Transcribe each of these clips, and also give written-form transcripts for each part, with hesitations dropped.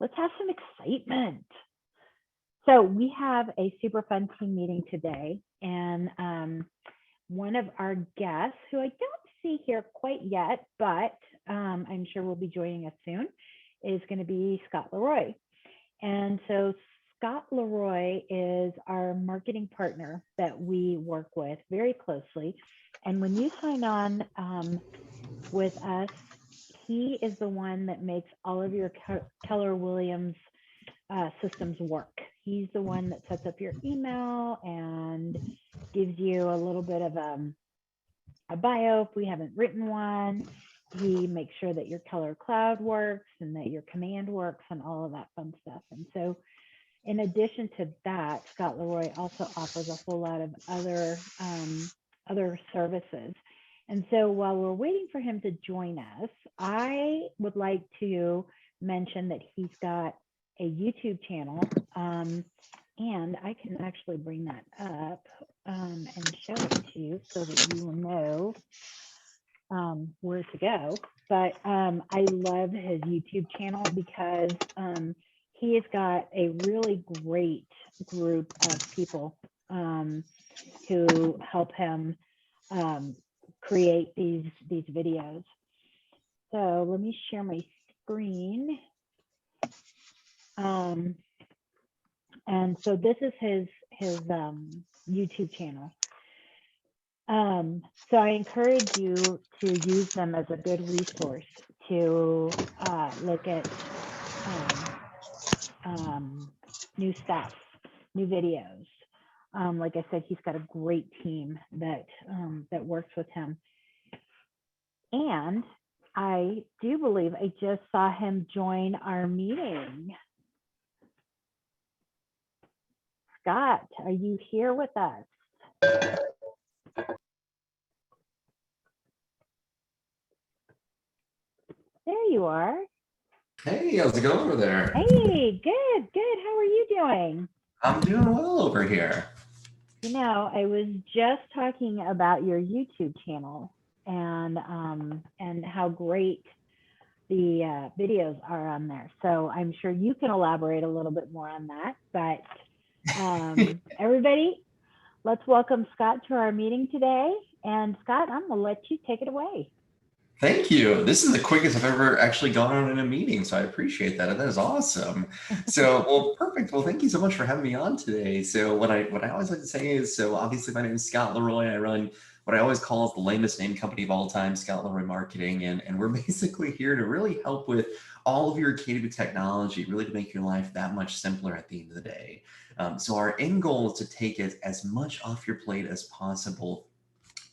Let's have some excitement. So we have a super fun team meeting today, and one of our guests, who I don't see here quite yet, but I'm sure will be joining us soon, is going to be Scott Leroy. And so Scott Leroy is our marketing partner that we work with very closely. And when you sign on with us, he is the one that makes all of your Keller Williams systems work. He's the one that sets up your email and gives you a little bit of a bio if we haven't written one. He makes sure that your Keller Cloud works and that your command works and all of that fun stuff. And so in addition to that, Scott Leroy also offers a whole lot of other services. And so while we're waiting for him to join us, I would like to mention that he's got a YouTube channel, and I can actually bring that up and show it to you so that you will know where to go. But I love his YouTube channel because he has got a really great group of people who help him create these videos. So let me share my screen. And so this is his YouTube channel. So I encourage you to use them as a good resource to look at new stuff, new videos. Like I said, he's got a great team that works with him. And I do believe I just saw him join our meeting. Scott, are you here with us? There you are. Hey, how's it going over there? Hey, good. How are you doing? I'm doing well over here. You know, I was just talking about your YouTube channel and how great the videos are on there. So I'm sure you can elaborate a little bit more on that. But everybody, let's welcome Scott to our meeting today. And Scott, I'm going to let you take it away. Thank you. This is the quickest I've ever actually gone on in a meeting, so I appreciate that. That is awesome. So, well, perfect. Well, thank you so much for having me on today. So, what I always like to say is, so obviously my name is Scott Leroy. I run what I always call the lamest name company of all time, Scott Leroy Marketing, and we're basically here to really help with all of your K2B technology, really to make your life that much simpler at the end of the day. So, our end goal is to take as much off your plate as possible.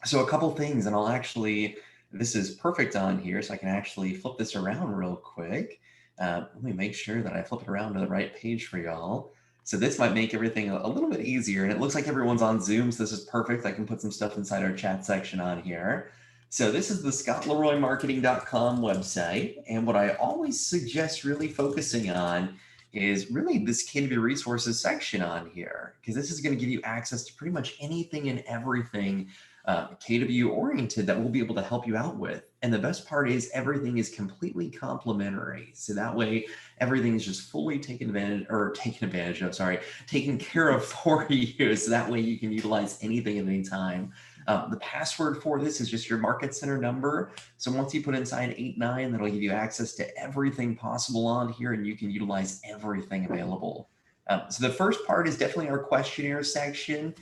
So, a couple things, and I'll actually. This is perfect on here, so I can actually flip this around real quick. Let me make sure that I flip it around to the right page for y'all. So this might make everything a little bit easier, and it looks like everyone's on Zoom, so this is perfect. I can put some stuff inside our chat section on here. So this is the scottleroymarketing.com website, and what I always suggest really focusing on is really this K2B resources section on here, because this is going to give you access to pretty much anything and everything K2B oriented that we'll be able to help you out with. And the best part is everything is completely complimentary. So that way everything is just fully taken care of for you. So that way you can utilize anything at any time. The password for this is just your market center number. So once you put inside 89, that'll give you access to everything possible on here, and you can utilize everything available. So the first part is definitely our questionnaire section.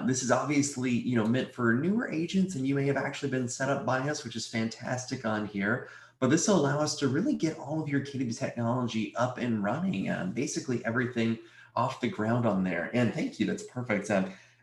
This is obviously, meant for newer agents, and you may have actually been set up by us, which is fantastic on here. But this will allow us to really get all of your K2B technology up and running, basically everything off the ground on there. And thank you, that's perfect.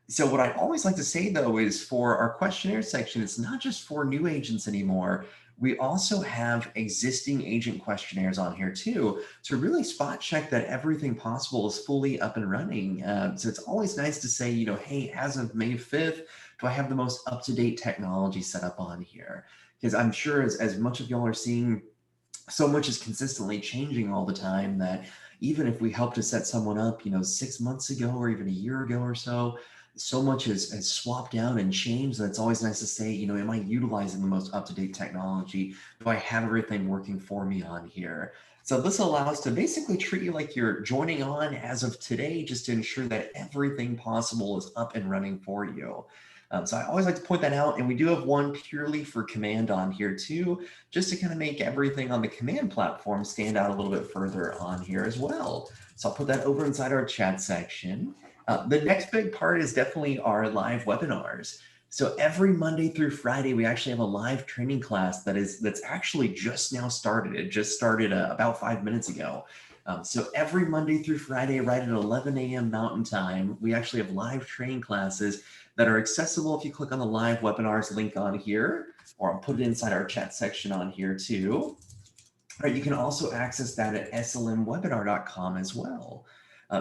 So what I always like to say, though, is for our questionnaire section, it's not just for new agents anymore. We also have existing agent questionnaires on here too, to really spot check that everything possible is fully up and running. So it's always nice to say, hey, as of May 5th, do I have the most up-to-date technology set up on here? Because I'm sure as much of y'all are seeing, so much is consistently changing all the time that even if we help to set someone up, 6 months ago or even a year ago or so much has swapped out and changed that it's always nice to say, am I utilizing the most up-to-date technology? Do I have everything working for me on here? So this allows to basically treat you like you're joining on as of today, just to ensure that everything possible is up and running for you. So I always like to point that out. And we do have one purely for command on here too, just to kind of make everything on the command platform stand out a little bit further on here as well. So I'll put that over inside our chat section. The next big part is definitely our live webinars. So every Monday through Friday, we actually have a live training class that's actually just now started. It just started about 5 minutes ago. So every Monday through Friday, right at 11 a.m. Mountain Time, we actually have live training classes that are accessible if you click on the live webinars link on here, or I'll put it inside our chat section on here too. Or you can also access that at slmwebinar.com as well.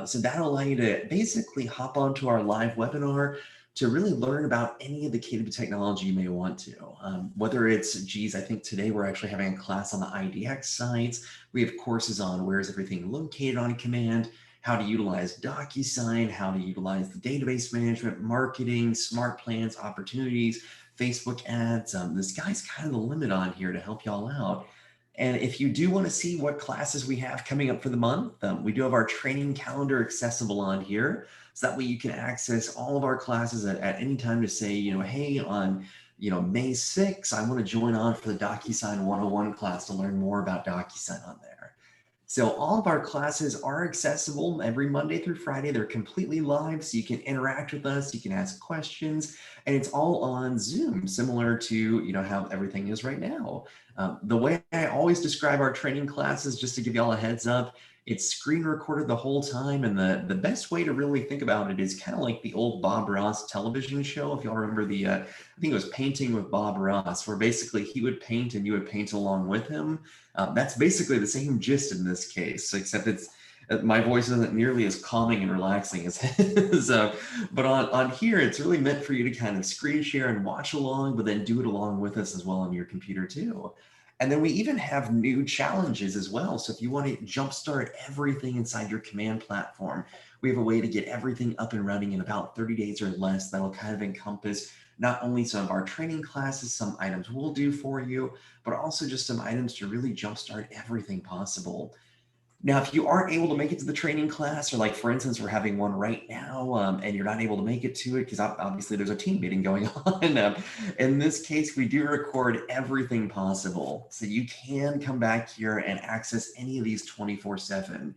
So that'll allow you to basically hop onto our live webinar to really learn about any of the KW technology you may want to. Whether it's, geez, I think today we're actually having a class on the IDX sites. We have courses on where is everything located on command, how to utilize DocuSign, how to utilize the database management, marketing, smart plans, opportunities, Facebook ads. The sky's kind of the limit on here to help y'all out. And if you do want to see what classes we have coming up for the month, we do have our training calendar accessible on here. So that way you can access all of our classes at any time to say, hey, on May 6th, I want to join on for the DocuSign 101 class to learn more about DocuSign on there. So all of our classes are accessible every Monday through Friday. They're completely live, so you can interact with us, you can ask questions, and it's all on Zoom, similar to how everything is right now. The way I always describe our training classes, just to give you all a heads up, it's screen recorded the whole time. And the best way to really think about it is kind of like the old Bob Ross television show. If y'all remember I think it was Painting with Bob Ross, where basically he would paint and you would paint along with him. That's basically the same gist in this case, except my voice isn't nearly as calming and relaxing as his. But on here, it's really meant for you to kind of screen share and watch along, but then do it along with us as well on your computer too. And then we even have new challenges as well. So if you want to jumpstart everything inside your command platform, we have a way to get everything up and running in about 30 days or less. That'll kind of encompass not only some of our training classes, some items we'll do for you, but also just some items to really jumpstart everything possible. Now, if you aren't able to make it to the training class, or like, for instance, we're having one right now and you're not able to make it to it because obviously there's a team meeting going on. In this case, we do record everything possible. So you can come back here and access any of these 24/7.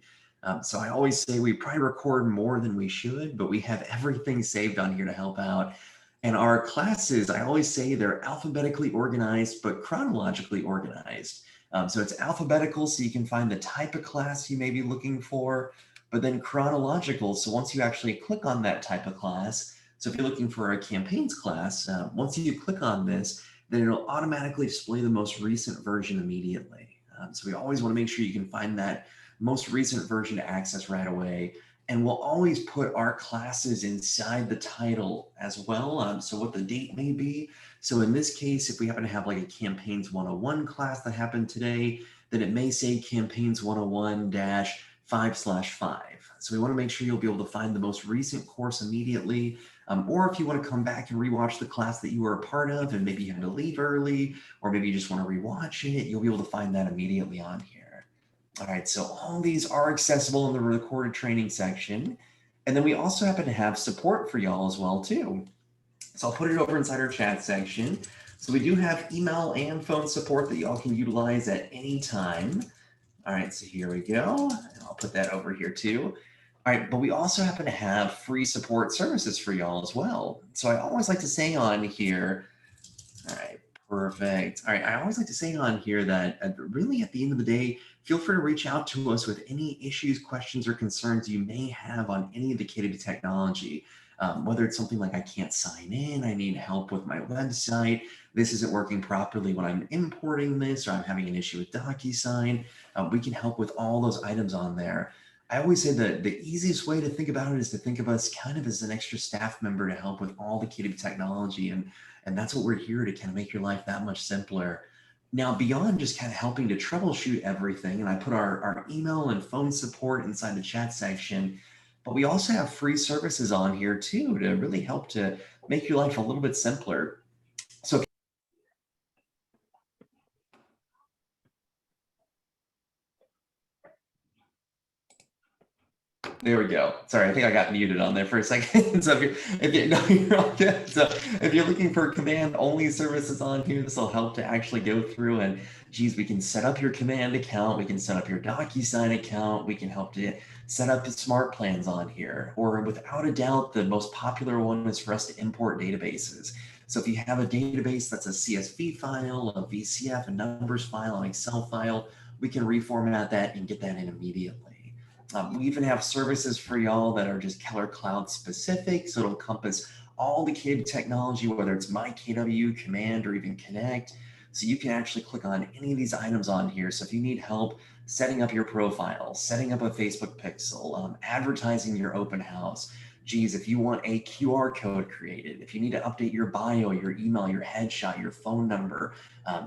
So I always say we probably record more than we should, but we have everything saved on here to help out. And our classes, I always say they're alphabetically organized, but chronologically organized. So it's alphabetical, so you can find the type of class you may be looking for, but then chronological. So once you actually click on that type of class, so if you're looking for a campaigns class, once you click on this, then it'll automatically display the most recent version immediately. So we always want to make sure you can find that most recent version to access right away. And we'll always put our classes inside the title as well. So what the date may be. So in this case, if we happen to have like a Campaigns 101 class that happened today, then it may say Campaigns 101-5/5. So we want to make sure you'll be able to find the most recent course immediately. Or if you want to come back and rewatch the class that you were a part of and maybe you had to leave early, or maybe you just want to rewatch it, you'll be able to find that immediately on here. All right, so all these are accessible in the recorded training section. And then we also happen to have support for y'all as well too. So I'll put it over inside our chat section. So we do have email and phone support that y'all can utilize at any time. All right, so here we go. And I'll put that over here too. All right, but we also happen to have free support services for y'all as well. So I always like to say on here, all right, perfect. All right, I always like to say on here that really at the end of the day, feel free to reach out to us with any issues, questions, or concerns you may have on any of the KW technology. Whether it's something like I can't sign in, I need help with my website, this isn't working properly when I'm importing this, or I'm having an issue with DocuSign, we can help with all those items on there. I always say that the easiest way to think about it is to think of us kind of as an extra staff member to help with all the KW technology. And that's what we're here to kind of make your life that much simpler. Now, beyond just kind of helping to troubleshoot everything, and I put our email and phone support inside the chat section, but we also have free services on here too to really help to make your life a little bit simpler. So There we go. Sorry, I think I got muted on there for a second. So no, you're all good. So if you're looking for command only services on here, this will help to actually go through and, geez, we can set up your command account. We can set up your DocuSign account. We can help to set up smart plans on here. Or without a doubt, the most popular one is for us to import databases. So if you have a database that's a CSV file, a VCF, a numbers file, an Excel file, we can reformat that and get that in immediately. We even have services for y'all that are just Keller Cloud specific. So it'll encompass all the KW technology, whether it's My KW, Command, or even Connect. So you can actually click on any of these items on here. So if you need help setting up your profile, setting up a Facebook pixel, advertising your open house, geez, if you want a QR code created, if you need to update your bio, your email, your headshot, your phone number,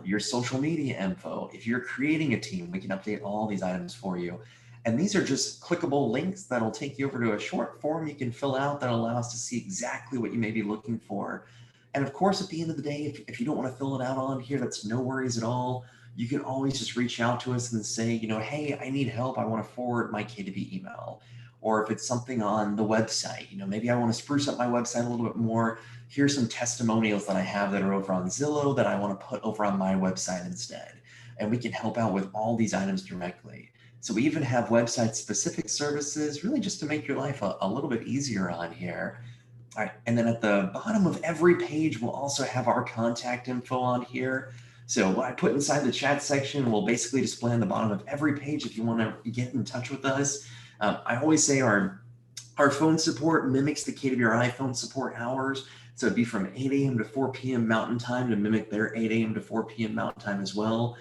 your social media info, if you're creating a team, we can update all these items for you. And these are just clickable links that'll take you over to a short form you can fill out that'll allow us to see exactly what you may be looking for. And of course, at the end of the day, if you don't want to fill it out on here, that's no worries at all. You can always just reach out to us and say, hey, I need help. I want to forward my KW email. Or if it's something on the website, maybe I want to spruce up my website a little bit more. Here's some testimonials that I have that are over on Zillow that I want to put over on my website instead. And we can help out with all these items directly. So we even have website specific services, really just to make your life a little bit easier on here. All right, and then at the bottom of every page, we'll also have our contact info on here. So what I put inside the chat section will basically display on the bottom of every page if you want to get in touch with us. I always say our phone support mimics the KWR iPhone support hours. So it'd be from 8 a.m. to 4 p.m. Mountain Time to mimic their 8 a.m. to 4 p.m. Mountain Time as well.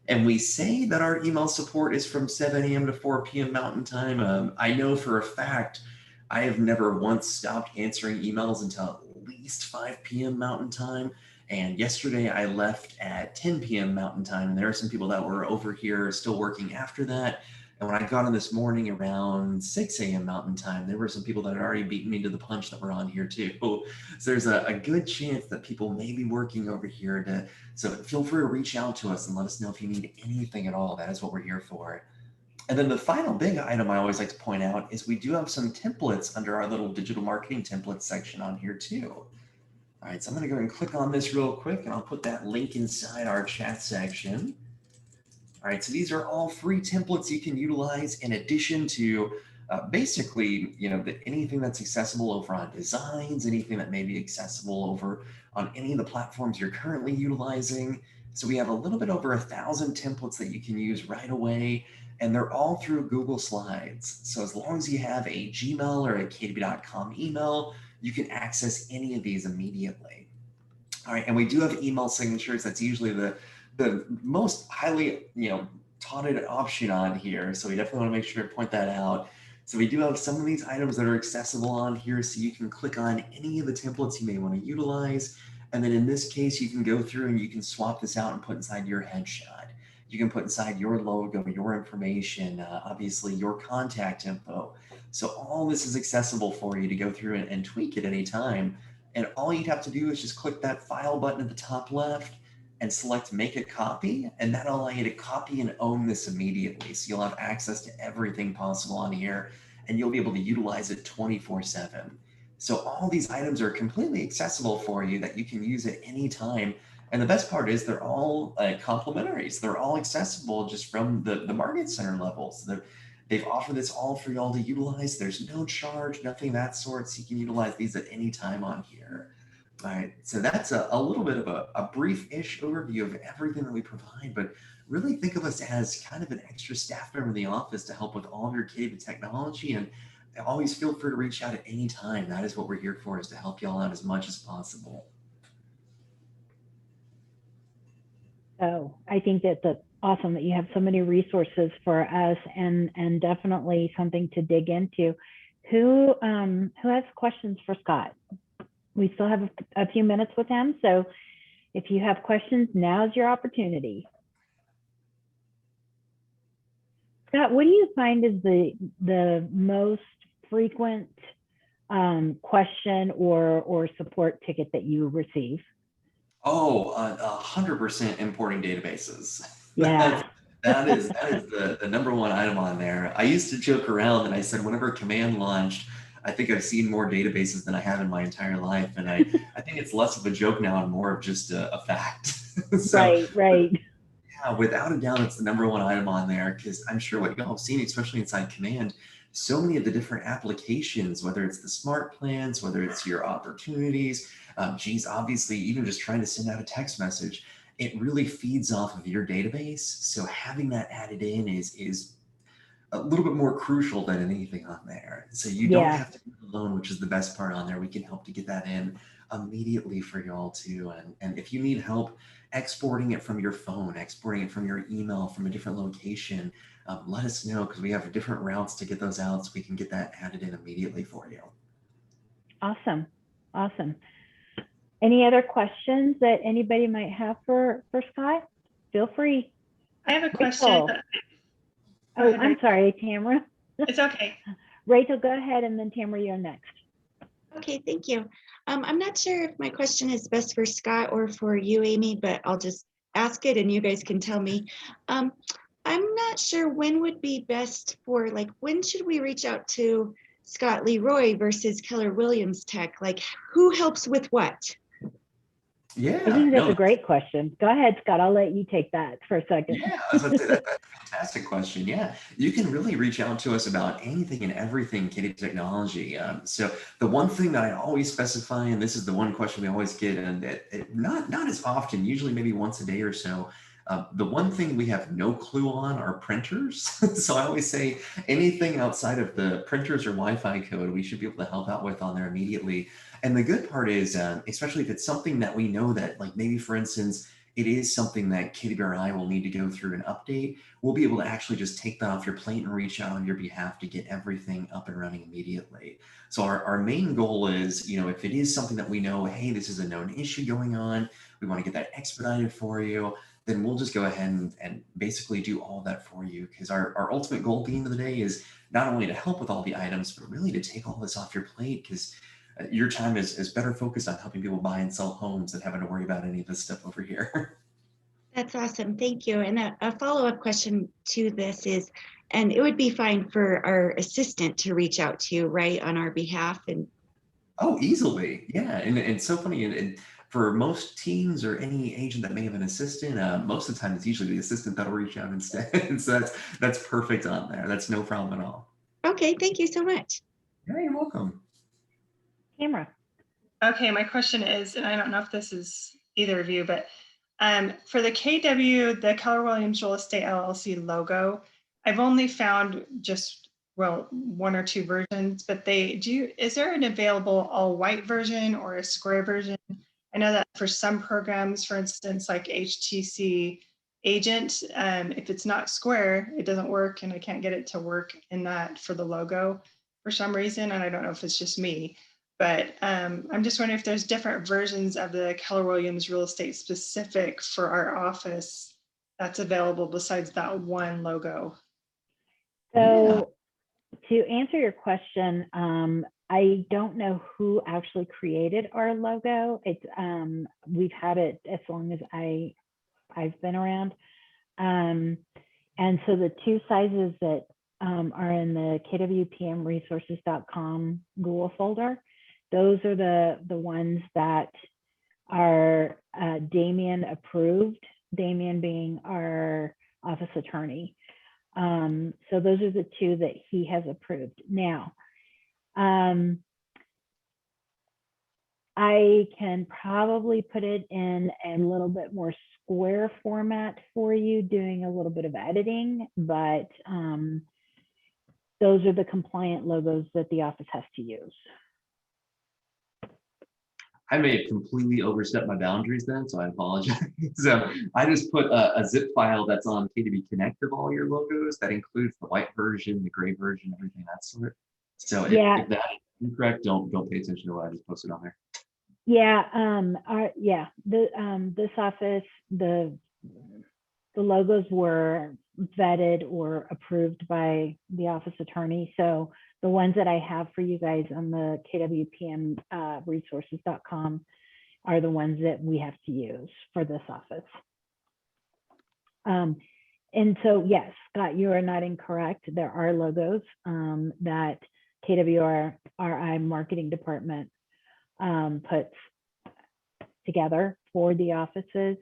And we say that our email support is from 7 a.m. to 4 p.m. Mountain Time. I know for a fact I have never once stopped answering emails until at least 5 p.m. Mountain Time. And yesterday I left at 10 p.m. Mountain Time. And there are some people that were over here still working after that. And when I got on this morning around 6 a.m. Mountain Time, there were some people that had already beaten me to the punch that were on here too. So there's a good chance that people may be working over here so feel free to reach out to us and let us know if you need anything at all. That is what we're here for. And then the final big item I always like to point out is we do have some templates under our little digital marketing templates section on here too. All right, so I'm going to go ahead and click on this real quick and I'll put that link inside our chat section. All right, so these are all free templates you can utilize in addition to basically, anything that's accessible over on designs, anything that may be accessible over on any of the platforms you're currently utilizing. So we have a little bit over 1,000 templates that you can use right away, and they're all through Google Slides. So as long as you have a Gmail or a KW.com email, you can access any of these immediately. All right, and we do have email signatures. That's usually the most highly touted option on here. So we definitely want to make sure to point that out. So we do have some of these items that are accessible on here. So you can click on any of the templates you may want to utilize. And then in this case, you can go through and you can swap this out and put inside your headshot. You can put inside your logo, your information, obviously your contact info. So all this is accessible for you to go through and tweak at any time. And all you'd have to do is just click that file button at the top left and select make a copy, and that'll allow you to copy and own this immediately. So you'll have access to everything possible on here and you'll be able to utilize it 24/7. So all these items are completely accessible for you that you can use at any time. And the best part is they're all complimentary. So they're all accessible just from the Market Center levels. They've offered this all for y'all to utilize. There's no charge, nothing of that sort. So you can utilize these at any time on here. All right, so that's a little bit of a brief-ish overview of everything that we provide, but really think of us as kind of an extra staff member in the office to help with all of your KW technology, and always feel free to reach out at any time. That is what we're here for, is to help y'all out as much as possible. So I think that that's awesome that you have so many resources for us, and definitely something to dig into. Who has questions for Scott? We still have a few minutes with him, so if you have questions, now's your opportunity. Scott, what do you find is the most frequent question or support ticket that you receive? Oh, 100% importing databases. Yeah. That is the number one item on there. I used to joke around and I said whenever Command launched, I think I've seen more databases than I have in my entire life. And I think it's less of a joke now and more of just a fact. So Right, right. yeah, without a doubt, it's the number one item on there because I'm sure what y'all have seen, especially inside Command, so many of the different applications, whether it's the smart plans, whether it's your opportunities, geez, obviously, even just trying to send out a text message, it really feeds off of your database. So having that added in is a little bit more crucial than anything on there. So you don't Yeah, have to do it alone, which is the best part on there. We can help to get that in immediately for y'all too. And if you need help exporting it from your phone, exporting it from your email from a different location, let us know because we have different routes to get those out so we can get that added in immediately for you. awesome. Awesome. Any other questions that anybody might have for Scott? Feel free. I have a question. Rachel. Go Oh, ahead, I'm Rachel. sorry, Tamara. It's okay. Rachel, go ahead, and then Tamara, you're next. Okay, thank you. I'm not sure if my question is best for Scott or for you, Aimee, but I'll just ask it and you guys can tell me. I'm not sure when would be best for, like, when should we reach out to Scott Ley Roy versus Keller Williams Tech? Like, who helps with what? Yeah, I think that's no, a great question. Go ahead, Scott. I'll let you take that for a second. yeah, I was about to say that's a fantastic question. Yeah, you can really reach out to us about anything and everything kitty technology. So the one thing that I always specify, and this is the one question we always get, and not as often, usually maybe once a day or so. The one thing we have no clue on are printers. So I always say anything outside of the printers or Wi-Fi code, we should be able to help out with on there immediately. And the good part is, especially if it's something that we know that, like maybe for instance, it is something that Kitty Bear and I will need to go through and update, we'll be able to actually just take that off your plate and reach out on your behalf to get everything up and running immediately. So our main goal is, if it is something that we know, hey, this is a known issue going on, we want to get that expedited for you, then we'll just go ahead and basically do all that for you. Because our ultimate goal at the end of the day is not only to help with all the items, but really to take all this off your plate because your time is better focused on helping people buy and sell homes than having to worry about any of this stuff over here. That's awesome. Thank you. And a follow-up question to this is, and it would be fine for our assistant to reach out to you, right, on our behalf. And Oh, easily. Yeah. And it's so funny. And for most teams or any agent that may have an assistant, most of the time it's usually the assistant that'll reach out instead. So that's perfect on there. That's no problem at all. okay, thank you so much. Yeah, you're welcome. Tamara. Okay, my question is, and I don't know if this is either of you, but for the KW, the Keller Williams Real Estate LLC logo, I've only found just, well, one or two versions, but is there an available all white version or a square version? I know that for some programs, for instance, like HTC Agent, if it's not square, it doesn't work and I can't get it to work in that for the logo for some reason. And I don't know if it's just me. But I'm just wondering if there's different versions of the Keller Williams Real Estate specific for our office that's available besides that one logo. So to answer your question, I don't know who actually created our logo. It's we've had it as long as I've been around. And so the two sizes that are in the kwpmresources.com Google folder, those are the ones that are Damien approved, Damien being our office attorney. So those are the two that he has approved. Now, I can probably put it in a little bit more square format for you, doing a little bit of editing, but those are the compliant logos that the office has to use. I may have completely overstepped my boundaries then, so I apologize. So I just put a zip file that's on KDB Connect of all your logos. That includes the white version, the gray version, everything that sort. So if that is incorrect, don't pay attention to what I just posted on there. Yeah, this office, the logos were vetted or approved by the office attorney. So the ones that I have for you guys on the kwpmresources.com are the ones that we have to use for this office. And so, yes, Scott, you are not incorrect. There are logos that KWRI marketing department puts together for the offices.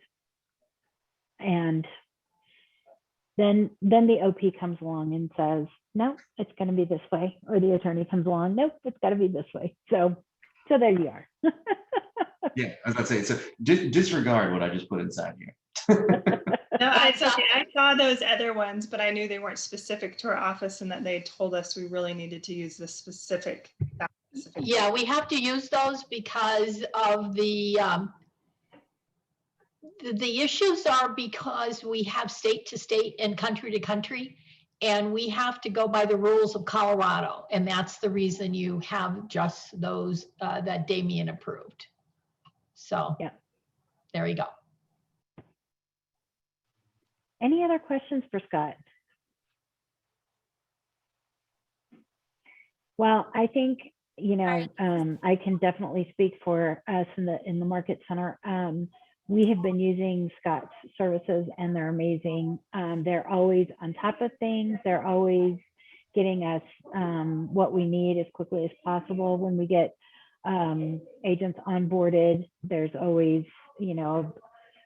And then the OP comes along and says, no, it's going to be this way. Or the attorney comes along, nope, it's got to be this way. So there you are. Yeah, I was about to say, so disregard what I just put inside here. No, it's okay. I saw those other ones, but I knew they weren't specific to our office and that they told us we really needed to use this specific. Yeah, we have to use those because of the issues are because we have state to state and country to country, and we have to go by the rules of Colorado. And that's the reason you have just those that Damien approved. So yeah. There you go. Any other questions for Scott? Well, I think, you know, I can definitely speak for us in the Market Center. We have been using Scott's services and they're amazing. They're always on top of things. They're always getting us what we need as quickly as possible. When we get agents onboarded, there's always, you know,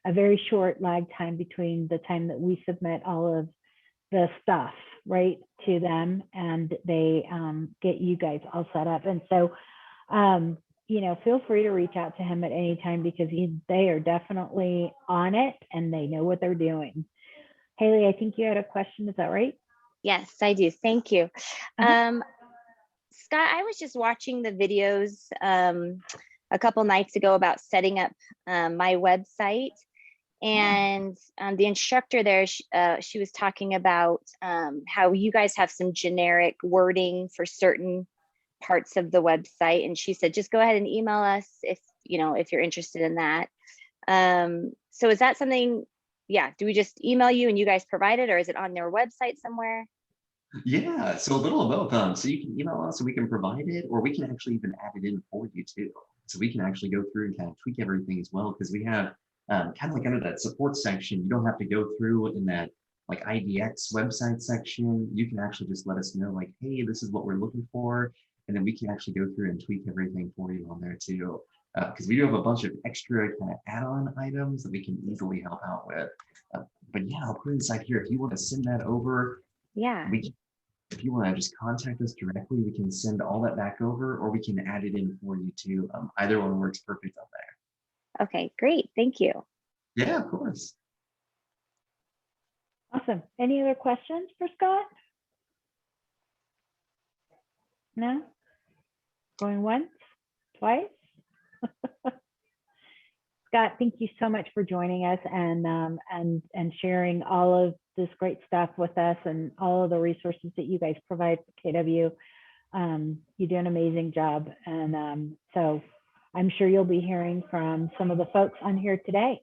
a very short lag time between the time that we submit all of the stuff right to them and they get you guys all set up. And so, you know, feel free to reach out to him at any time because they are definitely on it and they know what they're doing. Haley, I think you had a question. Is that right? Yes, I do. Thank you. Scott, I was just watching the videos a couple nights ago about setting up my website. And the instructor there, she was talking about how you guys have some generic wording for certain parts of the website. And she said, just go ahead and email us if, you know, if you're interested in that. So is that something, yeah, do we just email you and you guys provide it, or is it on their website somewhere? Yeah, so a little of both. So you can email us and we can provide it, or we can actually even add it in for you too. So we can actually go through and kind of tweak everything as well, because we have kind of like under that support section, you don't have to go through in that like IDX website section. You can actually just let us know like, hey, this is what we're looking for. And then we can actually go through and tweak everything for you on there too. Because we do have a bunch of extra kind of add-on items that we can easily help out with. But yeah, I'll put it inside here. If you want to send that over, Yeah. If you want to just contact us directly, we can send all that back over, or we can add it in for you too. Either one works perfect on there. Okay, great. Thank you. Yeah, of course. Awesome. Any other questions for Scott? No? Going once, twice? Scott, thank you so much for joining us and sharing all of this great stuff with us and all of the resources that you guys provide for KW. You do an amazing job. And so I'm sure you'll be hearing from some of the folks on here today.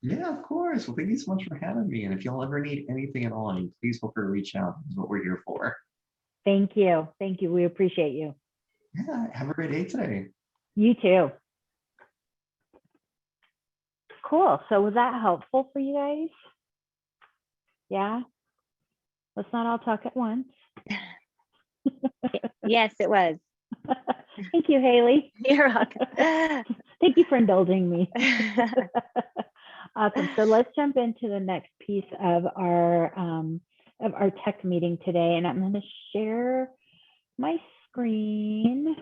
Yeah, of course. Well, thank you so much for having me. And if y'all ever need anything at all, please feel free to reach out. That's what we're here for. Thank you. Thank you. We appreciate you. Yeah, have a great day today. You too. Cool. So was that helpful for you guys? Yeah. Let's not all talk at once. Yes, it was. Thank you, Haley. You're welcome. Thank you for indulging me. Awesome. So let's jump into the next piece of our tech meeting today, and I'm going to share my screen.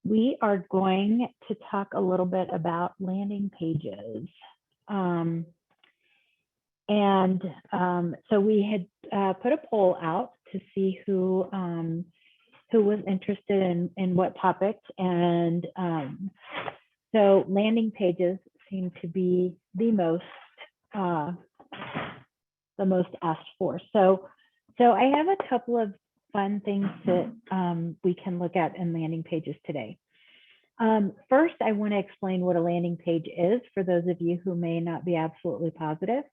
We are going to talk a little bit about landing pages. So we had put a poll out to see who was interested in what topics, and so landing pages seem to be the most asked for. So I have a couple of fun things that we can look at in landing pages today. First, I want to explain what a landing page is for those of you who may not be absolutely positive.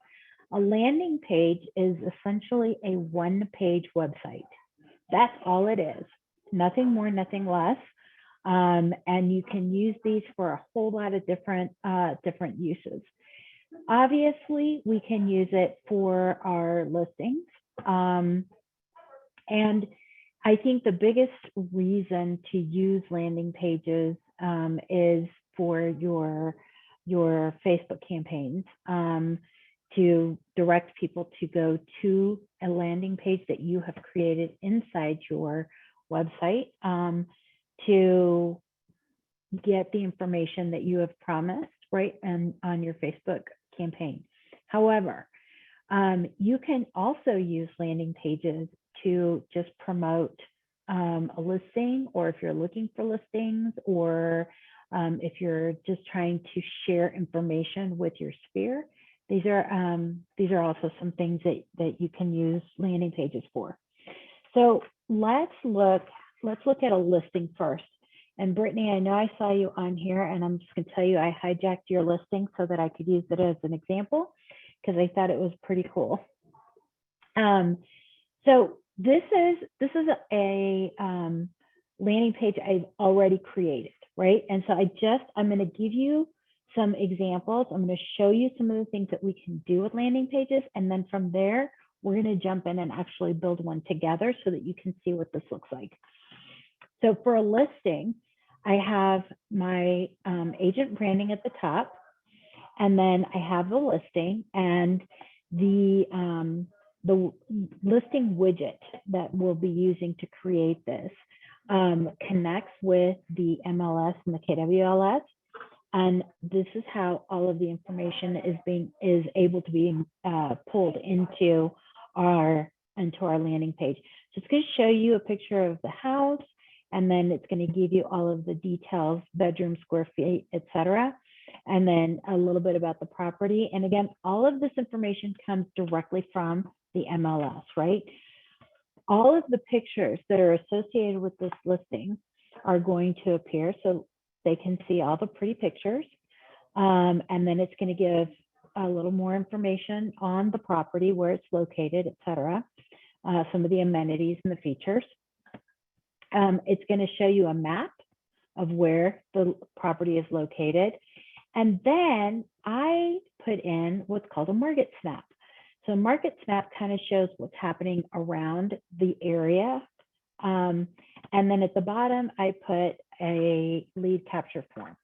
A landing page is essentially a one-page website. That's all it is. Nothing more, nothing less. And you can use these for a whole lot of different uses. Obviously, we can use it for our listings. And I think the biggest reason to use landing pages is for your Facebook campaigns, to direct people to go to a landing page that you have created inside your website, to get the information that you have promised, right, and on your Facebook campaign. However, you can also use landing pages to just promote a listing, or if you're looking for listings, or if you're just trying to share information with your sphere. These are also some things that you can use landing pages for. So let's look at a listing first. And Brittany, I know I saw you on here, and I'm just going to tell you I hijacked your listing so that I could use it as an example, because I thought it was pretty cool. So this is a landing page I've already created, right? And so I'm going to give you some examples. I'm going to show you some of the things that we can do with landing pages, and then from there, we're going to jump in and actually build one together so that you can see what this looks like. So for a listing, I have my agent branding at the top, and then I have the listing, and the listing widget that we'll be using to create this connects with the MLS and the KWLS. And this is how all of the information is able to be pulled into our landing page. So it's going to show you a picture of the house, and then it's going to give you all of the details, bedroom, square feet, etc. And then a little bit about the property. And again, all of this information comes directly from the MLS, right? All of the pictures that are associated with this listing are going to appear, so they can see all the pretty pictures. And then it's going to give a little more information on the property, where it's located, etc. Some of the amenities and the features. It's going to show you a map of where the property is located. And then I put in what's called a market snap. So market snap kind of shows what's happening around the area. And then at the bottom, I put a lead capture form.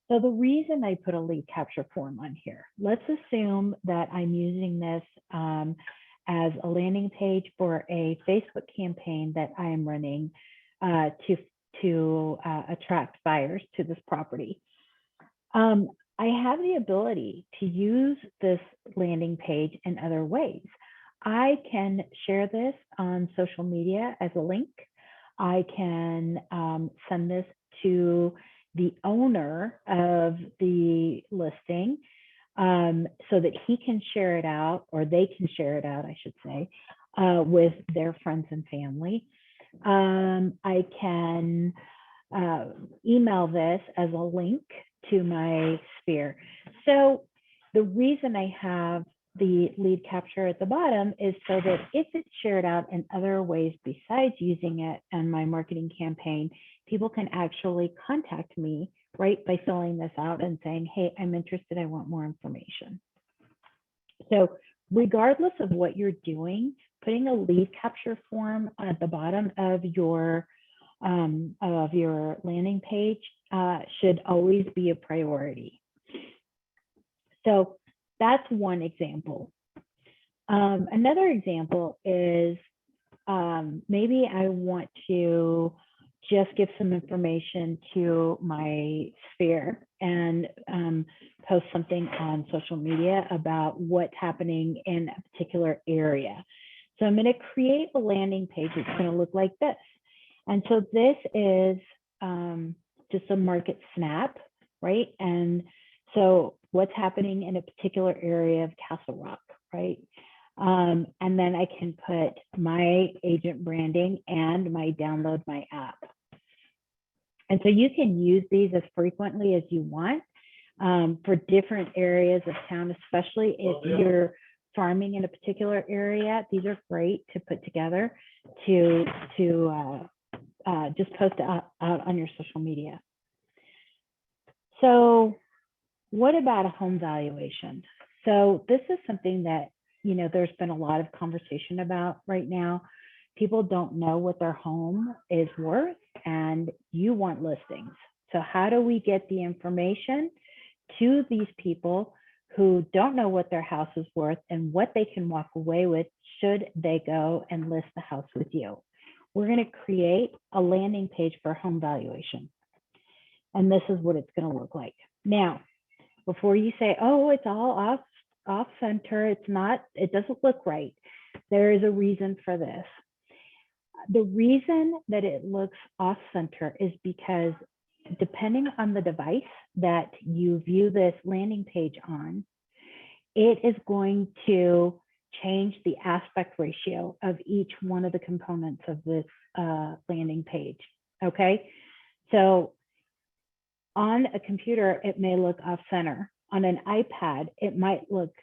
So the reason I put a lead capture form on here, let's assume that I'm using this as a landing page for a Facebook campaign that I am running to attract buyers to this property. I have the ability to use this landing page in other ways. I can share this on social media as a link. I can send this to the owner of the listing so that he can share it out, or they can share it out, I should say, with their friends and family. I can email this as a link to my sphere. So the reason I have the lead capture at the bottom is so that if it's shared out in other ways besides using it in my marketing campaign, people can actually contact me, right, by filling this out and saying, hey, I'm interested, I want more information. So regardless of what you're doing, putting a lead capture form at the bottom of your landing page should always be a priority. So that's one example. Another example is maybe I want to just give some information to my sphere and post something on social media about what's happening in a particular area. So I'm going to create a landing page. It's going to look like this. And so this is just a market snap, right? And so what's happening in a particular area of Castle Rock, right? And then I can put my agent branding and my download my app. And so you can use these as frequently as you want for different areas of town, especially if you're farming in a particular area. These are great to put together to just post out on your social media. So what about a home valuation? So this is something that, you know, there's been a lot of conversation about right now. People don't know what their home is worth, and you want listings. So how do we get the information to these people who don't know what their house is worth and what they can walk away with should they go and list the house with you? We're going to create a landing page for home valuation. And this is what it's going to look like. Now, before you say, oh, it's all off center, it's not, it doesn't look right. There is a reason for this. The reason that it looks off center is because depending on the device that you view this landing page on, it is going to change the aspect ratio of each one of the components of this landing page. Okay, so on a computer, it may look off center. On an iPad, it might look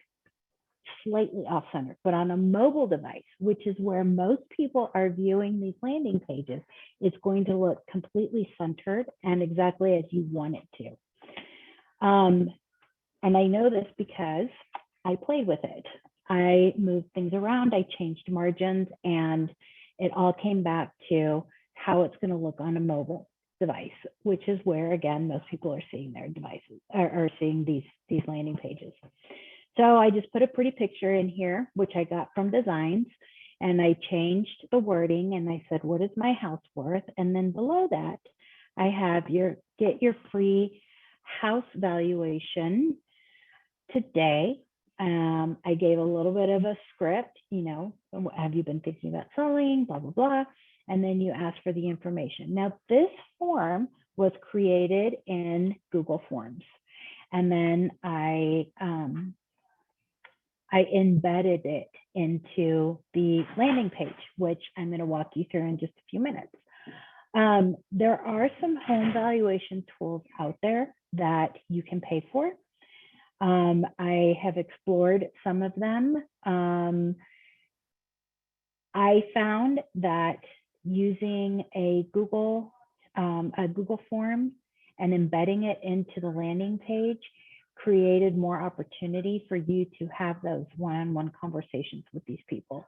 slightly off center, but on a mobile device, which is where most people are viewing these landing pages, it's going to look completely centered and exactly as you want it to. And I know this because I played with it. I moved things around, I changed margins, and it all came back to how it's going to look on a mobile device, which is where, again, most people are seeing their devices or seeing these landing pages. So I just put a pretty picture in here, which I got from Designs, and I changed the wording and I said, what is my house worth? And then below that, I have get your free house valuation today. I gave a little bit of a script, you know, have you been thinking about selling, blah, blah, blah. And then you ask for the information. Now, this form was created in Google Forms. And then I embedded it into the landing page, which I'm going to walk you through in just a few minutes. There are some home valuation tools out there that you can pay for. I have explored some of them. I found that using a Google form and embedding it into the landing page created more opportunity for you to have those one-on-one conversations with these people.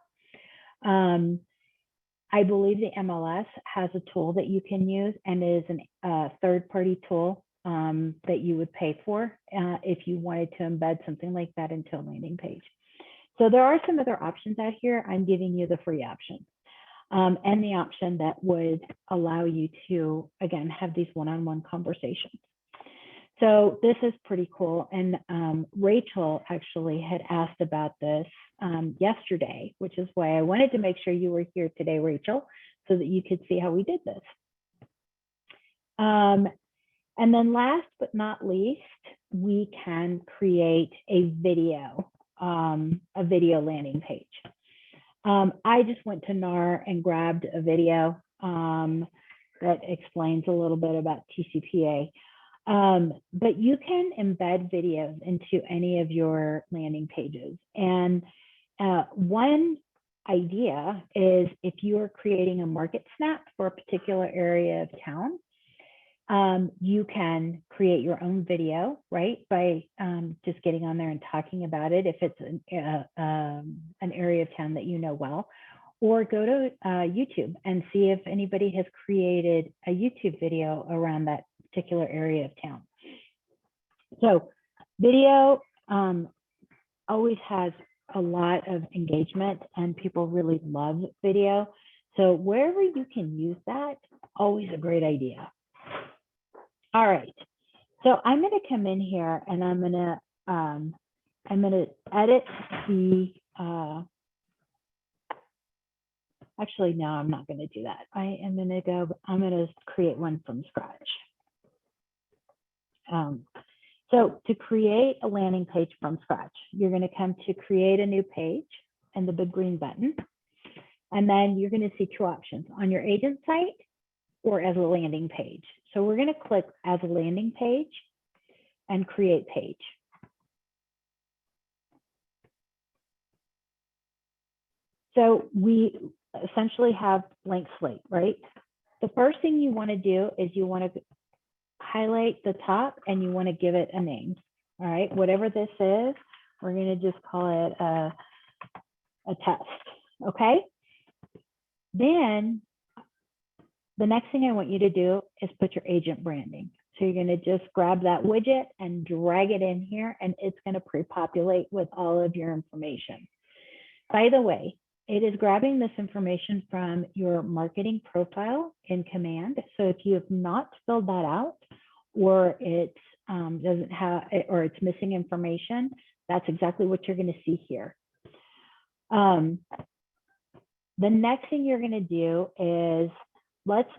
I believe the MLS has a tool that you can use, and it is a third-party tool that you would pay for if you wanted to embed something like that into a landing page. So there are some other options out here. I'm giving you the free option and the option that would allow you to, again, have these one-on-one conversations. So this is pretty cool. And Rachel actually had asked about this yesterday, which is why I wanted to make sure you were here today, Rachel, so that you could see how we did this. And then last but not least, we can create a video landing page. I just went to NAR and grabbed a video that explains a little bit about TCPA. But you can embed videos into any of your landing pages. And one idea is if you are creating a market snap for a particular area of town, you can create your own video, right? By just getting on there and talking about it if it's an area of town that you know well, or go to YouTube and see if anybody has created a YouTube video around that particular area of town. So video always has a lot of engagement and people really love video. So wherever you can use that, always a great idea. All right, so I'm going to come in here and I'm going to edit the, actually, no, I'm not going to do that. I'm going to create one from scratch. So to create a landing page from scratch, you're going to come to create a new page and the big green button. And then you're going to see two options on your agent site or as a landing page. So we're going to click as a landing page and create page. So we essentially have blank slate, right? The first thing you want to do is you want to highlight the top and you want to give it a name. All right, whatever this is, we're going to just call it a test. Okay. Then the next thing I want you to do is put your agent branding. So you're going to just grab that widget and drag it in here, and it's going to pre-populate with all of your information. By the way, it is grabbing this information from your marketing profile in Command. So if you have not filled that out, or it doesn't have, or it's missing information, that's exactly what you're going to see here. The next thing you're going to do is, let's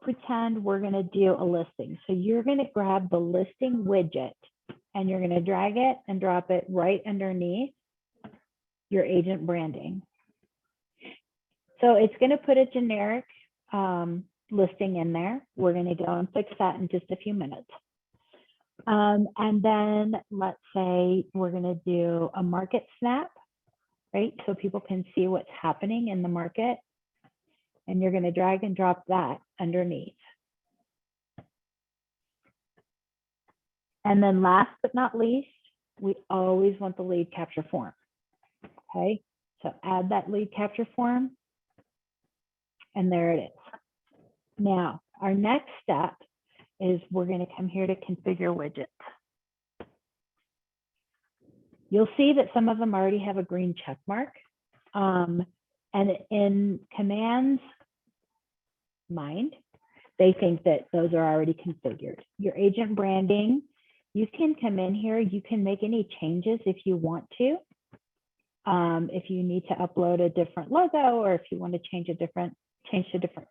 pretend we're going to do a listing. So you're going to grab the listing widget and you're going to drag it and drop it right underneath your agent branding. So it's going to put a generic listing in there. We're going to go and fix that in just a few minutes. And then let's say we're going to do a market snap, right? So people can see what's happening in the market. And you're going to drag and drop that underneath. And then last but not least, we always want the lead capture form. Okay, so add that lead capture form. And there it is. Now, our next step is we're going to come here to configure widgets. You'll see that some of them already have a green check mark. And in Command's mind, they think that those are already configured. Your agent branding, you can come in here, you can make any changes if you want to. If you need to upload a different logo, or if you want to change a different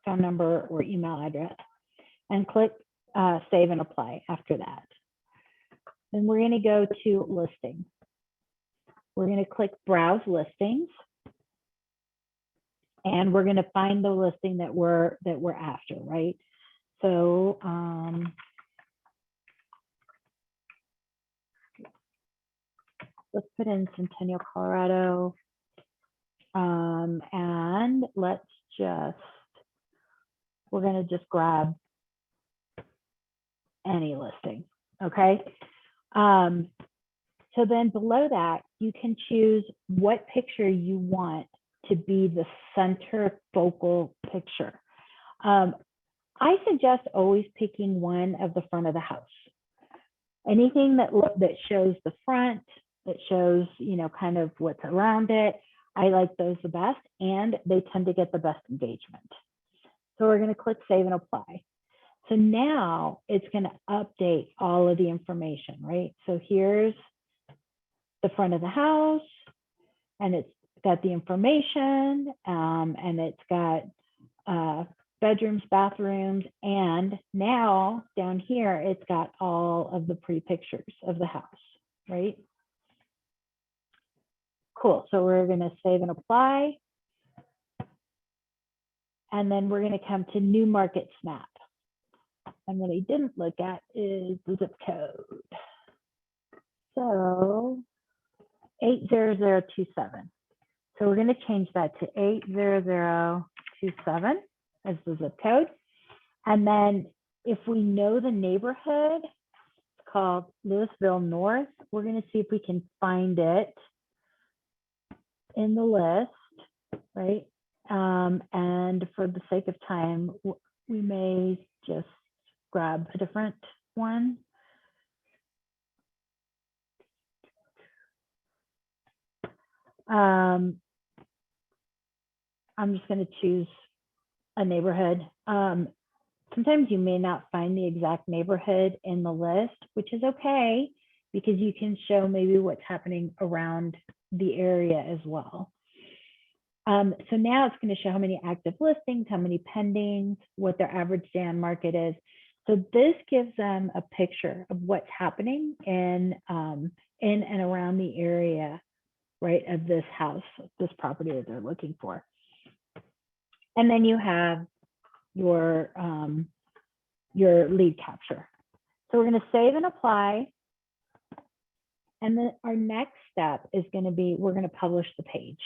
phone number or email address, and click save and apply after that. Then we're going to go to listing. We're going to click browse listings. And we're going to find the listing that we're after, right? So let's put in Centennial, Colorado, and we're going to just grab any listing, okay? So then below that, you can choose what picture you want to be the center focal picture. I suggest always picking one of the front of the house. Anything that shows the front, that shows, kind of what's around it, I like those the best, and they tend to get the best engagement. So we're going to click save and apply. So now it's going to update all of the information, right? So here's the front of the house, and it's got the information, and it's got bedrooms, bathrooms, and now down here, it's got all of the pre-pictures of the house, right? Cool, so we're gonna save and apply. And then we're gonna come to new market snap. And what I didn't look at is the zip code. So 80027. So we're going to change that to 80027 as the zip code. And then if we know the neighborhood, it's called Louisville North, we're going to see if we can find it in the list, right? And for the sake of time, we may just grab a different one. I'm just going to choose a neighborhood. Sometimes you may not find the exact neighborhood in the list, which is okay, because you can show maybe what's happening around the area as well. So now it's going to show how many active listings, how many pendings, what their average day on market is. So this gives them a picture of what's happening in and around the area, right, of this house, this property that they're looking for. And then you have your lead capture. So we're going to save and apply. And then our next step is going to be, we're going to publish the page.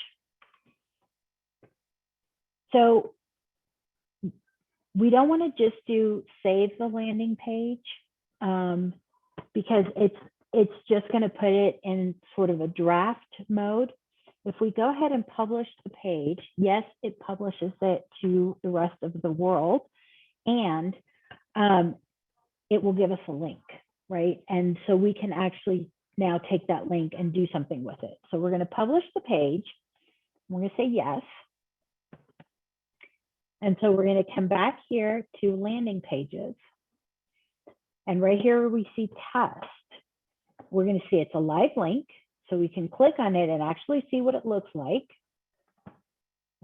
So we don't want to just do save the landing page because it's just going to put it in sort of a draft mode. If we go ahead and publish the page, yes, it publishes it to the rest of the world, and it will give us a link, right? And so we can actually now take that link and do something with it. So we're going to publish the page. We're going to say yes. And so we're going to come back here to landing pages. And right here we see test. We're going to see it's a live link. So we can click on it and actually see what it looks like.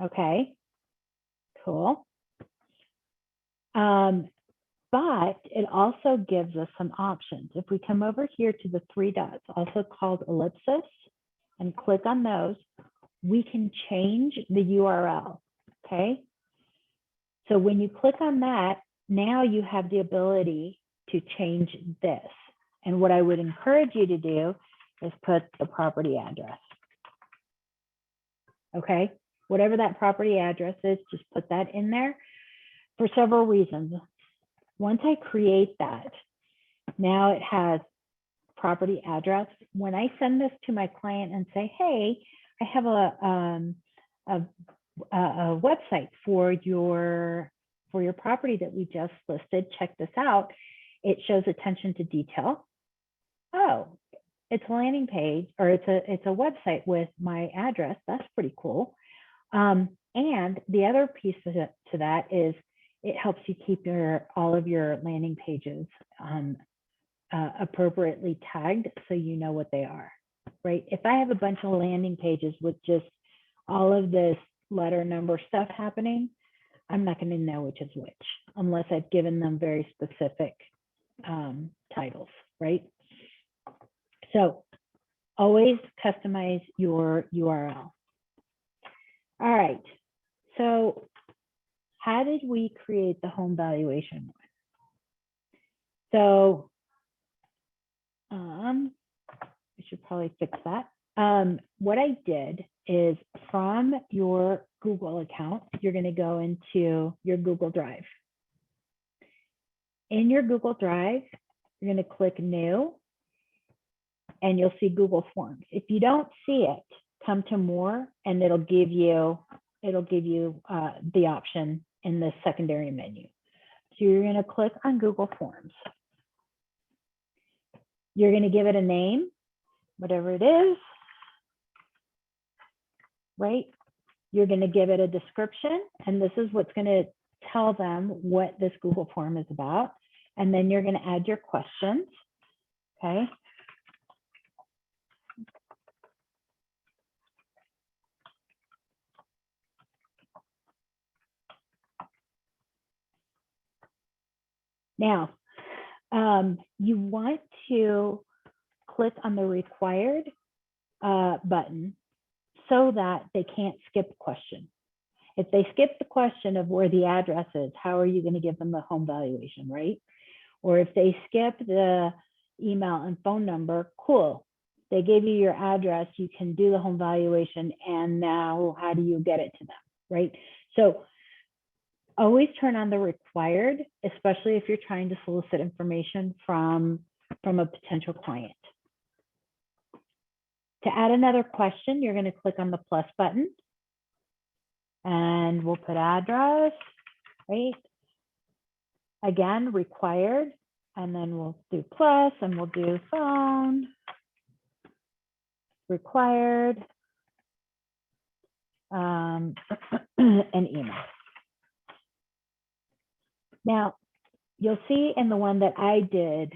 Okay, cool. But it also gives us some options. If we come over here to the three dots, also called ellipsis, and click on those, we can change the URL, okay? So when you click on that, now you have the ability to change this. And what I would encourage you to do is put the property address, okay? Whatever that property address is, just put that in there for several reasons. Once I create that, now it has property address. When I send this to my client and say, hey, I have a website for your property that we just listed, check this out. It shows attention to detail. Oh, it's a landing page, or it's a website with my address. That's pretty cool. And the other piece to that is it helps you keep all of your landing pages appropriately tagged, so you know what they are, right? If I have a bunch of landing pages with just all of this letter number stuff happening, I'm not going to know which is which unless I've given them very specific titles, right? So always customize your URL. All right, so how did we create the home valuation one? So we should probably fix that. What I did is from your Google account, you're going to go into your Google Drive. In your Google Drive, you're going to click New, and you'll see Google Forms. If you don't see it, come to More, and it'll give you the option in the secondary menu. So you're going to click on Google Forms. You're going to give it a name, whatever it is, right? You're going to give it a description, and this is what's going to tell them what this Google form is about. And then you're going to add your questions, okay? Now, you want to click on the required button so that they can't skip the question. If they skip the question of where the address is, how are you going to give them the home valuation, right? Or if they skip the email and phone number, cool. They gave you your address, you can do the home valuation, and now how do you get it to them, right? So always turn on the required, especially if you're trying to solicit information from a potential client. To add another question, you're going to click on the plus button, and we'll put address, right? Again, required, and then we'll do plus, and we'll do phone, required, and email. Now, you'll see in the one that I did,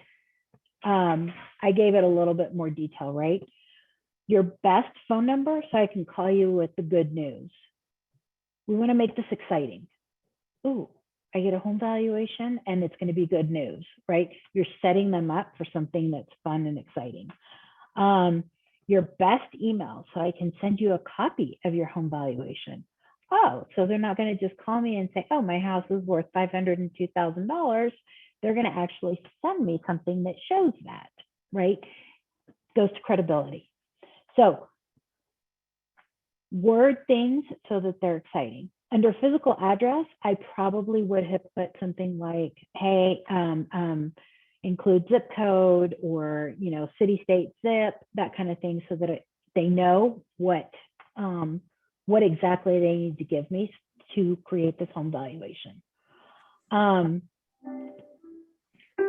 I gave it a little bit more detail, right? Your best phone number, so I can call you with the good news. We want to make this exciting. Ooh, I get a home valuation and it's going to be good news, right? You're setting them up for something that's fun and exciting. Your best email, so I can send you a copy of your home valuation. Oh, so they're not going to just call me and say, oh, my house is worth $502,000. They're going to actually send me something that shows that, right? Goes to credibility. So word things so that they're exciting. Under physical address, I probably would have put something like, hey, include zip code or, city, state, zip, that kind of thing, so that they know what exactly they need to give me to create this home valuation.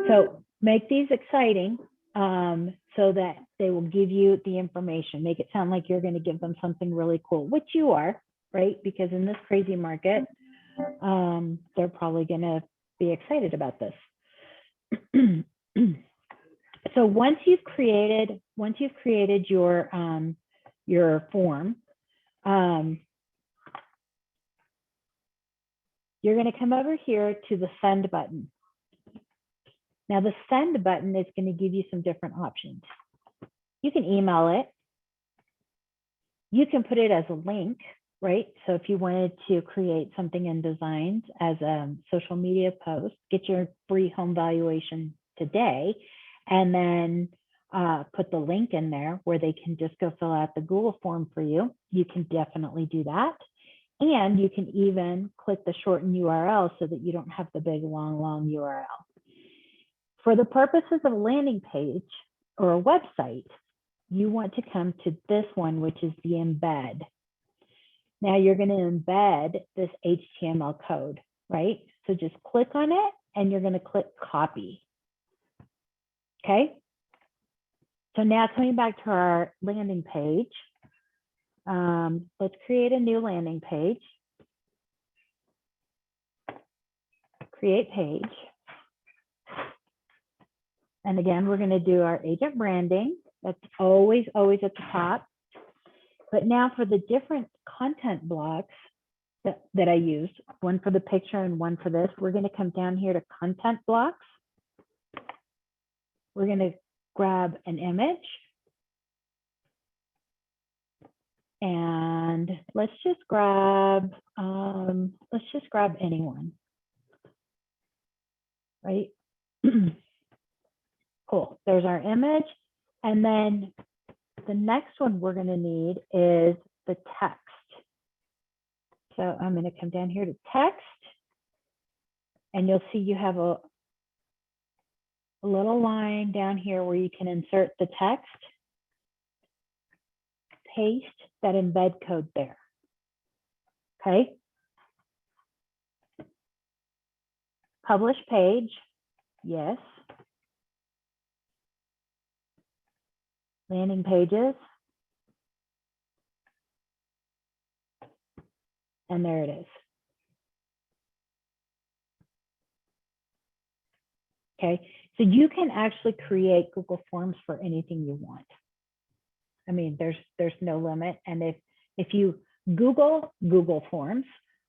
So make these exciting so that they will give you the information. Make it sound like you're going to give them something really cool, which you are, right? Because in this crazy market, they're probably going to be excited about this. So once you've created your form, you're going to come over here to the send button. Now the send button is going to give you some different options. You can email it. You can put it as a link, right? So if you wanted to create something in Designs as a social media post, get your free home valuation today, and then put the link in there where they can just go fill out the Google form for you. You can definitely do that. And you can even click the shorten URL so that you don't have the big, long URL. For the purposes of a landing page or a website, you want to come to this one, which is the embed. Now you're going to embed this HTML code, right? So just click on it and you're going to click copy. Okay. So now coming back to our landing page, let's create a new landing page. Create page. And again, we're going to do our agent branding. That's always at the top. But now for the different content blocks that I used, one for the picture and one for this, we're going to come down here to content blocks. We're going to grab an image. And let's just grab anyone, right? Cool, there's our image. And then the next one we're going to need is the text. So I'm going to come down here to text, and you'll see you have a little line down here where you can insert the text. Paste that embed code there. Okay. Publish page. Yes. Landing pages. And there it is. Okay. So you can actually create Google Forms for anything you want. I mean, there's no limit. And if you Google Forms,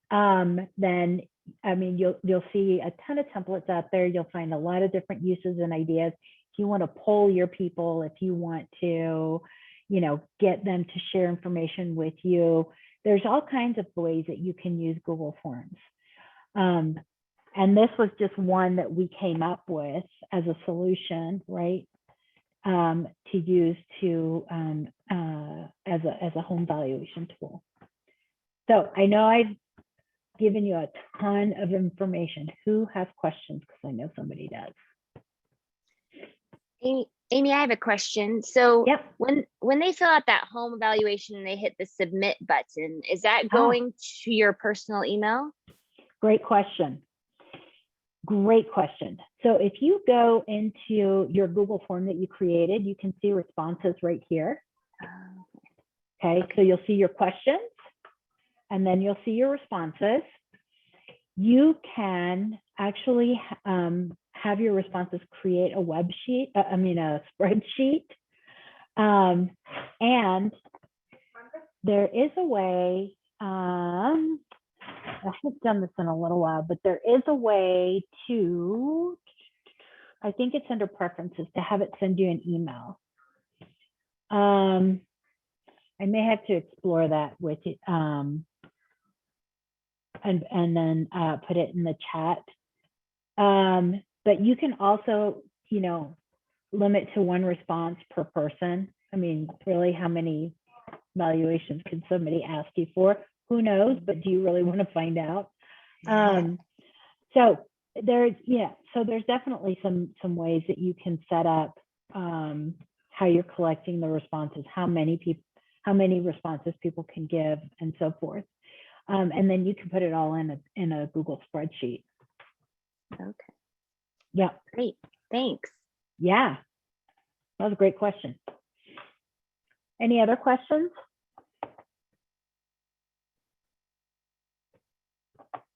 then I mean you'll see a ton of templates out there. You'll find a lot of different uses and ideas. If you want to poll your people, if you want to, get them to share information with you, there's all kinds of ways that you can use Google Forms. And this was just one that we came up with as a solution, right? To use as a home valuation tool. So I know I've given you a ton of information. Who has questions? Because I know somebody does. Aimee, I have a question. So yep. when they fill out that home evaluation and they hit the submit button, is that going to your personal email? Great question. Great question. So if you go into your Google form that you created, you can see responses right here. Okay, so you'll see your questions and then you'll see your responses. You can actually have your responses create a a spreadsheet. And there is a way, I haven't done this in a little while, but there is a way to, I think it's under preferences, to have it send you an email. I may have to explore that with it, and then put it in the chat. But you can also, limit to one response per person. I mean, really, how many valuations can somebody ask you for? Who knows, but do you really want to find out? So So there's definitely some ways that you can set up how you're collecting the responses, how many responses people can give, and so forth. And then you can put it all in a Google spreadsheet. Okay, Yeah. great. Thanks. Yeah. That was a great question. Any other questions?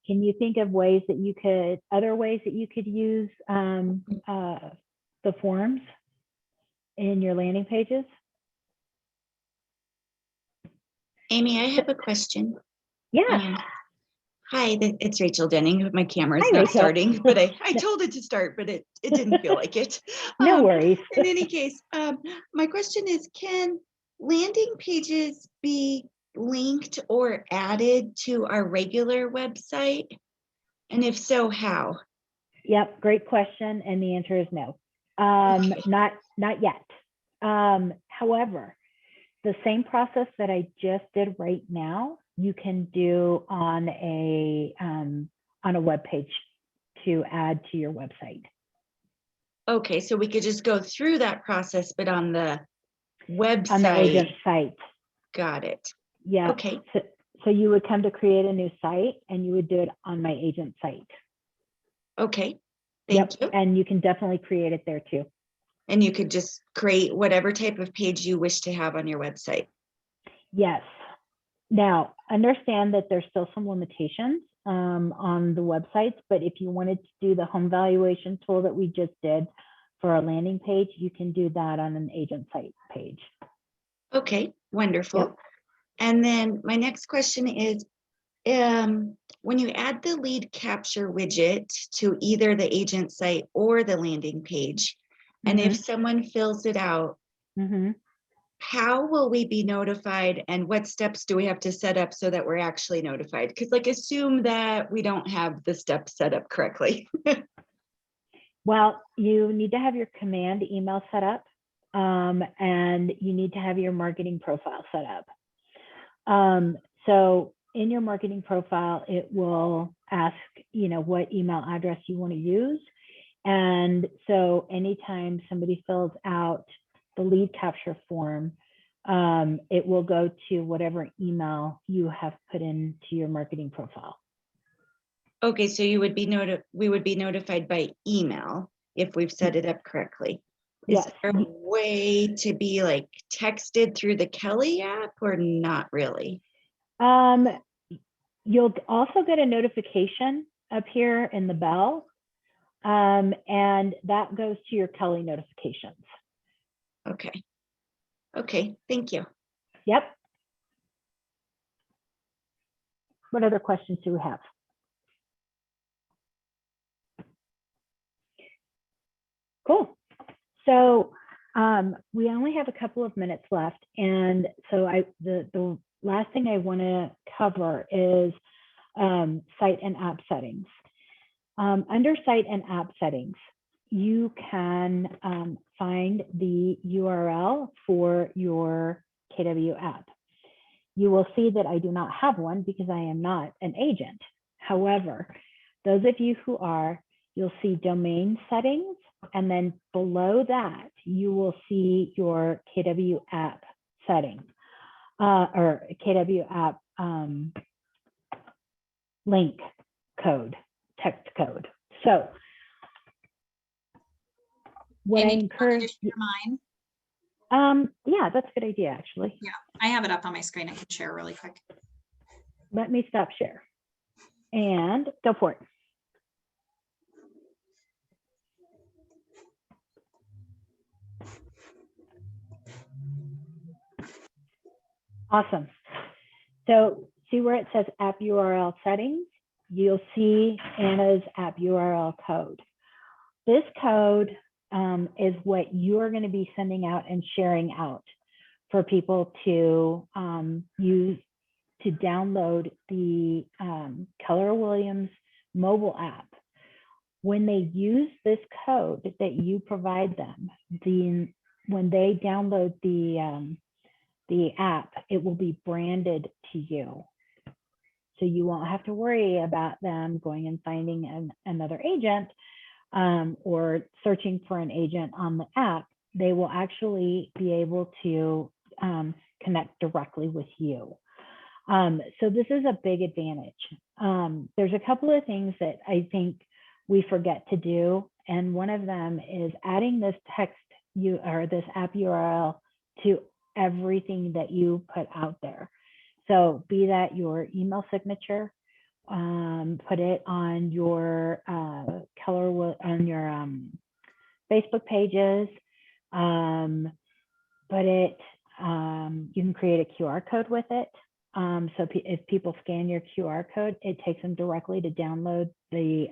Can you think of other ways that you could use the forms in your landing pages? Amy, I have a question. Yeah. Hi, it's Rachel Denning. My camera is Hi, not Rachel. starting, but I told it to start, but it didn't feel like it. No worries. In any case, my question is, can landing pages be linked or added to our regular website? And if so, how? Yep, great question. And the answer is no. Not yet. However, the same process that I just did right now, you can do on a web page to add to your website. Okay, so we could just go through that process, but on the website. On the agent site. Got it. Yeah. Okay. So you would come to create a new site and you would do it on my agent site. Okay. Thank you. And you can definitely create it there too. And you could just create whatever type of page you wish to have on your website. Yes. Now, understand that there's still some limitations on the websites, but if you wanted to do the home valuation tool that we just did for a landing page, you can do that on an agent site page. Okay, wonderful. Yep. And then my next question is, when you add the lead capture widget to either the agent site or the landing page, and if someone fills it out, how will we be notified, and what steps do we have to set up so that we're actually notified? Because assume that we don't have the steps set up correctly. Well, you need to have your command email set up, and you need to have your marketing profile set up. So in your marketing profile, it will ask, what email address you want to use. And so anytime somebody fills out the lead capture form, it will go to whatever email you have put into your marketing profile. Okay, so we would be notified by email if we've set it up correctly. Yes. Is there a way to be texted through the Kelly app, or not really? You'll also get a notification up here in the bell, and that goes to your Kelly notifications. Okay. Okay, thank you. Yep. What other questions do we have? Cool. So we only have a couple of minutes left, and so the last thing I want to cover is site and app settings. Under site and app settings, you can find the URL for your KW app. You will see that I do not have one because I am not an agent. However, those of you who are, you'll see domain settings, and then below that, you will see your KW app setting or KW app link code, text code. So what Amy, I encourage you mine. Yeah, that's a good idea, actually. Yeah, I have it up on my screen. I can share really quick. Let me stop share and go for it. Awesome. So see where it says app URL settings? You'll see Anna's app URL code. This code is what you're going to be sending out and sharing out for people to use to download the Keller Williams mobile app. When they use this code that you provide them, when they download the app, it will be branded to you. So you won't have to worry about them going and finding another agent or searching for an agent on the app. They will actually be able to connect directly with you. So this is a big advantage. There's a couple of things that I think we forget to do. And one of them is adding this this app URL to everything that you put out there. So be that your email signature, put it on your on your Facebook pages, put it, you can create a QR code with it. So if people scan your QR code, it takes them directly to download the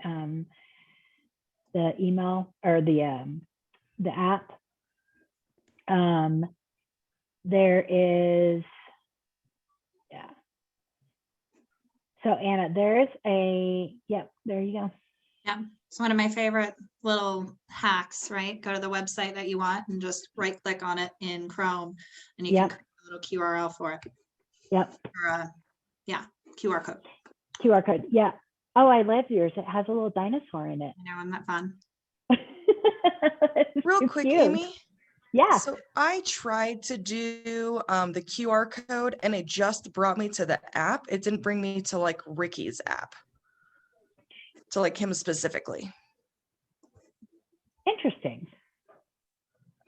email or the app. There is, yeah. So Anna, there's yep, there you go. Yeah, it's one of my favorite little hacks, right? Go to the website that you want and just right click on it in Chrome and you can create a little QRL for it. Yep. Or yeah, QR code. QR code, yeah. Oh, I love yours. It has a little dinosaur in it. I know, isn't that fun? Real So quick, cute. Amy. Yeah. So I tried to do the QR code and it just brought me to the app. It didn't bring me to like Ricky's app, to like him specifically. Interesting.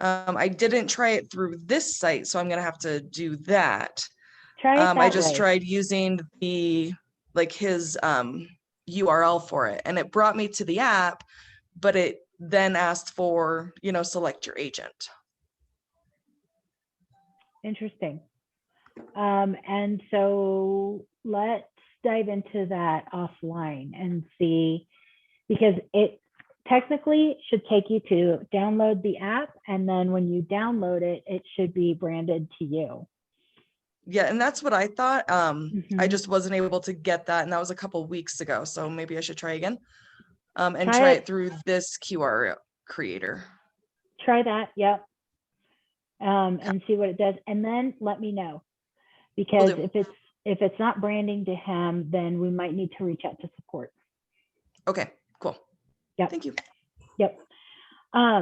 I didn't try it through this site, so I'm gonna have to do that. Try it that I just way. tried using his URL for it, and it brought me to the app, but it then asked for, select your agent. Interesting. And so let's dive into that offline and see, because it technically should take you to download the app. And then when you download it, it should be branded to you. Yeah, and that's what I thought. I Mhm. just wasn't able to get that, and that was a couple weeks ago. So maybe I should try again, and Try try it. it through this QR creator. Try that. Yep. And see what it does. And then let me know, because do. if it's not branding to him, then we might need to reach out to support. Okay, cool. Yep. Thank you. Yep. At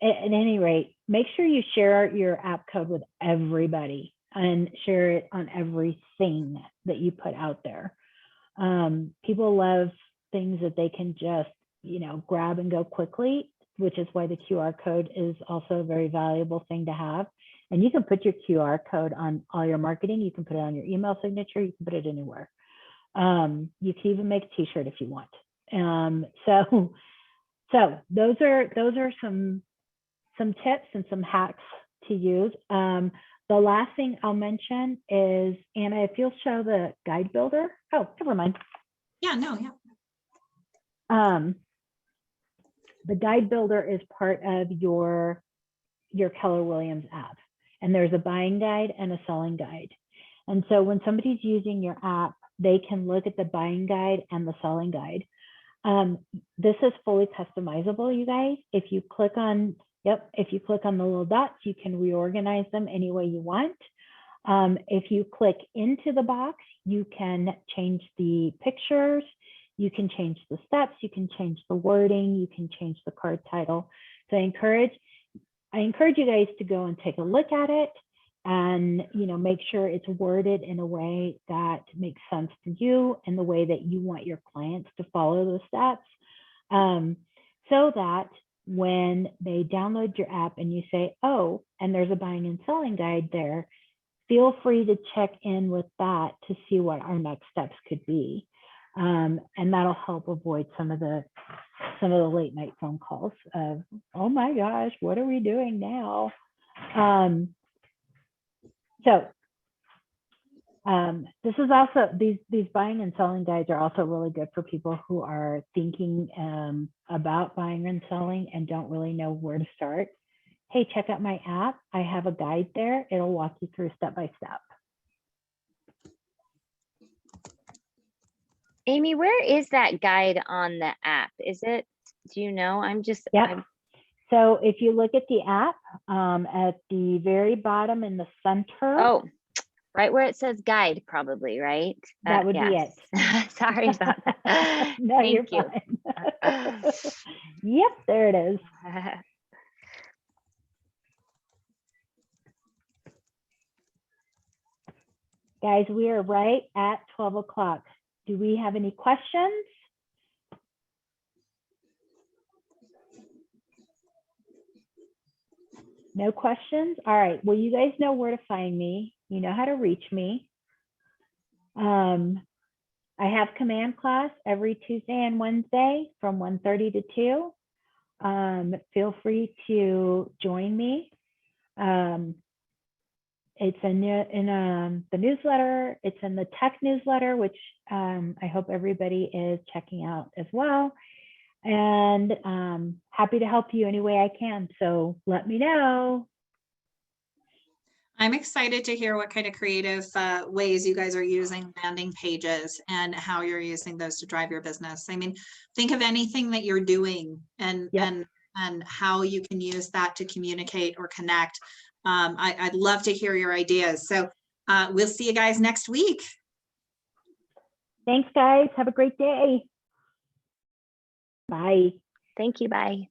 any rate, make sure you share your app code with everybody and share it on everything that you put out there. People love things that they can just, grab and go quickly, which is why the QR code is also a very valuable thing to have. And you can put your QR code on all your marketing. You can put it on your email signature. You can put it anywhere. You can even make a t-shirt if you want. So those are some tips and some hacks to use. The last thing I'll mention is, Anna, if you'll show the guide builder. Oh, never mind. Yeah, no, yeah. The guide builder is part of your Keller Williams app. And there's a buying guide and a selling guide. And so when somebody's using your app, they can look at the buying guide and the selling guide. This is fully customizable, you guys. If you click on the little dots, you can reorganize them any way you want. If you click into the box, you can change the pictures, you can change the steps, you can change the wording, you can change the card title. So I encourage you guys to go and take a look at it and make sure it's worded in a way that makes sense to you and the way that you want your clients to follow those steps, so that when they download your app and you say, oh, and there's a buying and selling guide there, feel free to check in with that to see what our next steps could be. And that'll help avoid some of the late night phone calls of, oh my gosh, what are we doing now? This is also, these buying and selling guides are also really good for people who are thinking about buying and selling and don't really know where to start. Hey, check out my app. I have a guide there. It'll walk you through step by step. Aimee, where is that guide on the app? Do you know? Yeah. So if you look at the app, at the very bottom in the center. Oh, Right where it says guide, probably, right? That would be yes. it. Sorry about that. No, you're Thank you. fine. Yep, there it is. Guys, we are right at 12 o'clock. Do we have any questions? No questions? All right. Well, you guys know where to find me. You know how to reach me. I have command class every Tuesday and Wednesday from 1:30 to 2. Feel free to join me. It's in the newsletter. It's in the tech newsletter, which I hope everybody is checking out as well. And happy to help you any way I can. So let me know. I'm excited to hear what kind of creative ways you guys are using landing pages and how you're using those to drive your business. I mean, think of anything that you're doing and Yep. and how you can use that to communicate or connect. I'd love to hear your ideas. So we'll see you guys next week. Thanks, guys. Have a great day. Bye. Thank you. Bye.